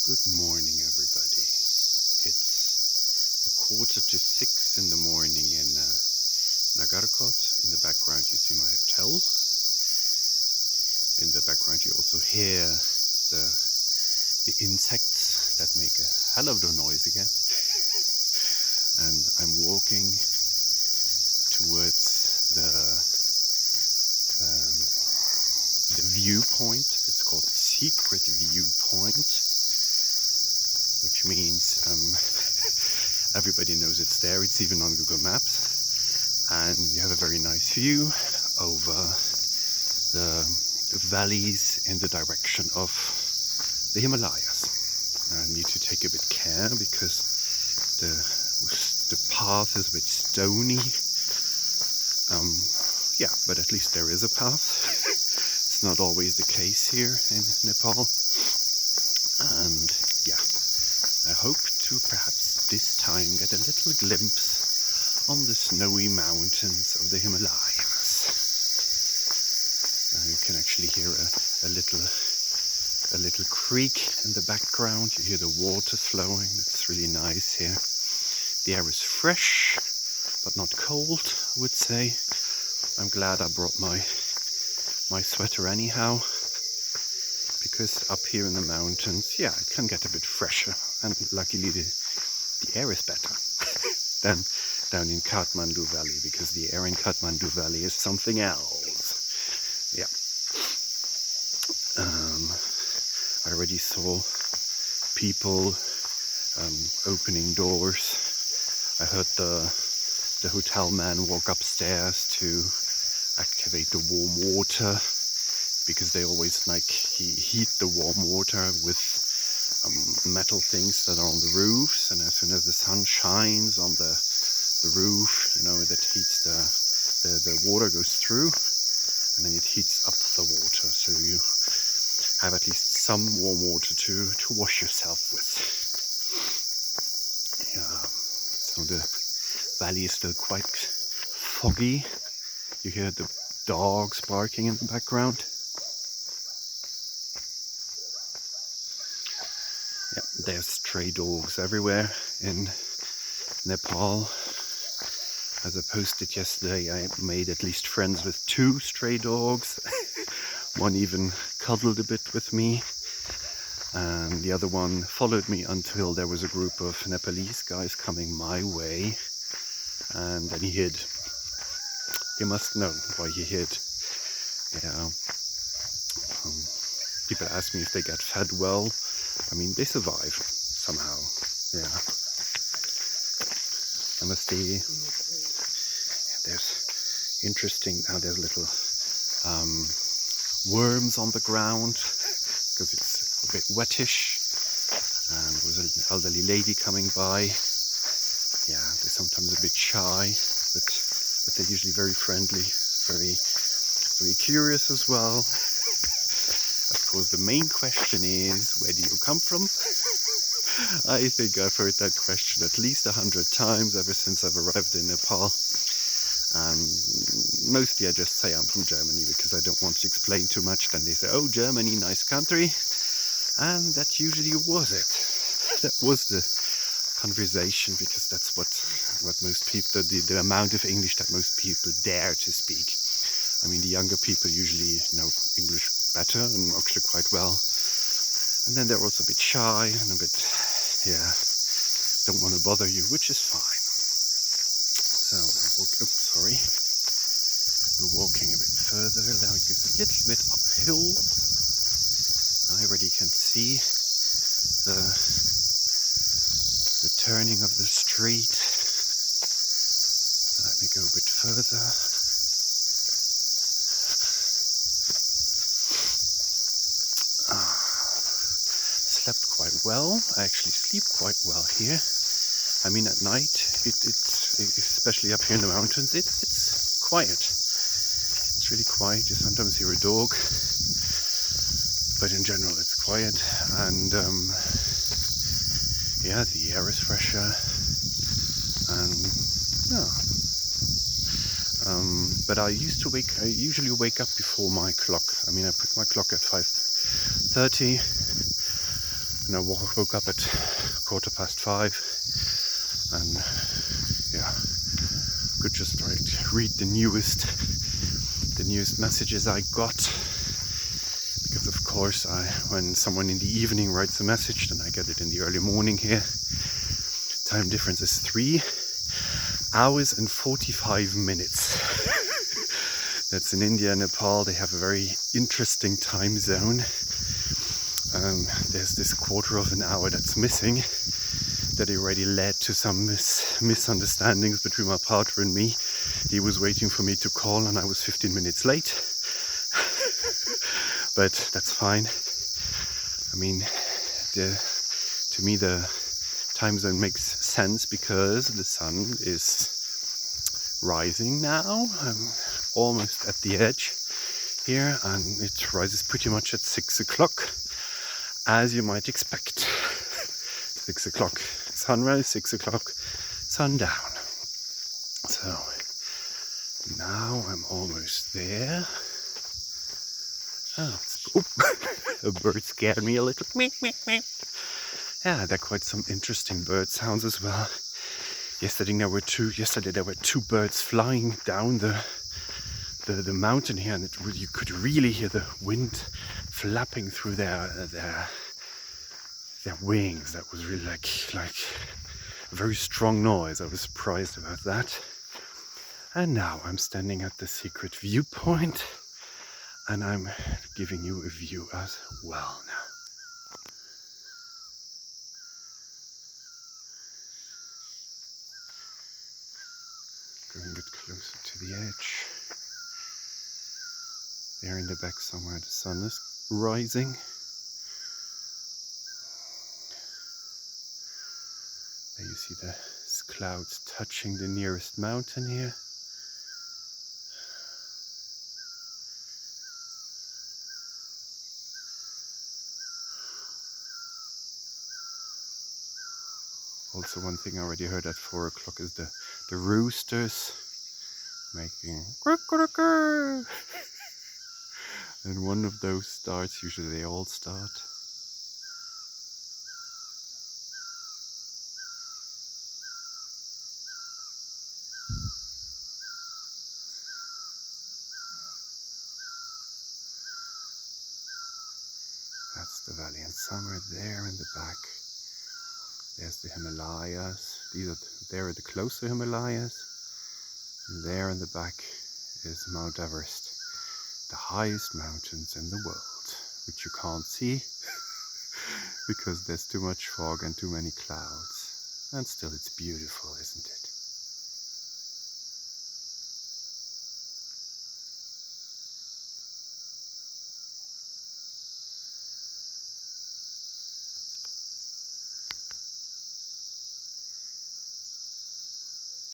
Good morning, everybody. It's 5:45 in the morning in Nagarkot. In the background, you see my hotel. In the background, you also hear the insects that make a hell of a noise again. And I'm walking towards the viewpoint. It's called Secret Viewpoint, which means everybody knows it's there. It's even on Google Maps, and you have a very nice view over the valleys in the direction of the Himalayas. I need to take a bit care because the path is a bit stony. Yeah, but at least there is a path. It's not always the case here in Nepal. And yeah, I hope to perhaps this time get a little glimpse on the snowy mountains of the Himalayas. Now you can actually hear a little creek in the background. You hear the water flowing. It's really nice here. The air is fresh, but not cold, I would say. I'm glad I brought my sweater anyhow, because up here in the mountains, yeah, it can get a bit fresher, and luckily the air is better than down in Kathmandu Valley, because the air in Kathmandu Valley is something else. Yeah. I already saw people opening doors. I heard the hotel man walk upstairs to activate the warm water, because they always heat the warm water with metal things that are on the roofs, and as soon as the sun shines on the roof, that heats the water goes through, and then it heats up the water, so you have at least some warm water to wash yourself with. Yeah, so the valley is still quite foggy. You hear the dogs barking in the background. Yeah, there's stray dogs everywhere in Nepal. As I posted yesterday, I made at least friends with 2 stray dogs. One even cuddled a bit with me, and the other one followed me until there was a group of Nepalese guys coming my way, and then he hid. You must know why he hid. Yeah. People ask me if they get fed well. I mean, they survive somehow. Yeah. Namaste. There's interesting. Now there's little worms on the ground because it's a bit wettish. And there was an elderly lady coming by. Yeah, they're sometimes a bit shy, but they're usually very friendly, very, very curious as well. Of course, the main question is, where do you come from? I think I've heard that question at least 100 times ever since I've arrived in Nepal. Mostly I just say I'm from Germany because I don't want to explain too much. Then they say, oh, Germany, nice country. And that usually was it. That was the conversation, because that's what most people, the amount of English that most people dare to speak. I mean, the younger people usually know English better and actually quite well, and then they're also a bit shy and a bit, don't want to bother you, which is fine. So we're walking a bit further. Now it goes a little bit uphill. I already can see the turning of the street. Let me go a bit further. Slept quite well. I actually sleep quite well here. I mean, at night, it's especially up here in the mountains, it's quiet. It's really quiet. You sometimes hear a dog, but in general, it's quiet. And yeah, the air is fresher, and yeah. But I usually wake up before my clock. I mean, I put my clock at 5:30, And I woke up at 5:15, and yeah, could just read the newest messages I got. Because of course, when someone in the evening writes a message, then I get it in the early morning here. Time difference is 3 hours and 45 minutes. That's in India and Nepal. They have a very interesting time zone. There's this quarter of an hour that's missing, that already led to some misunderstandings between my partner and me. He was waiting for me to call and I was 15 minutes late. But that's fine. I mean, to me the time zone makes sense because the sun is rising now. I'm almost at the edge here, and it rises pretty much at 6 o'clock, as you might expect. 6 o'clock sunrise, 6 o'clock sundown. So now I'm almost there. A bird scared me a little. Yeah, there are quite some interesting bird sounds as well. Yesterday there were two birds flying down the mountain here, and you could really hear the wind flapping through their wings. That was really like a very strong noise. I was surprised about that. And now I'm standing at the secret viewpoint, and I'm giving you a view as well now. Going a bit closer to the edge. There in the back somewhere the sun is rising. There you see the clouds touching the nearest mountain here. Also, one thing I already heard at 4 o'clock is the roosters making "krr-krr-krr." And one of those starts, usually they all start. That's the valley, and somewhere there in the back, there's the Himalayas. There are the closer Himalayas, and there in the back is Mount Everest, the highest mountains in the world, which you can't see because there's too much fog and too many clouds. And still it's beautiful, isn't it?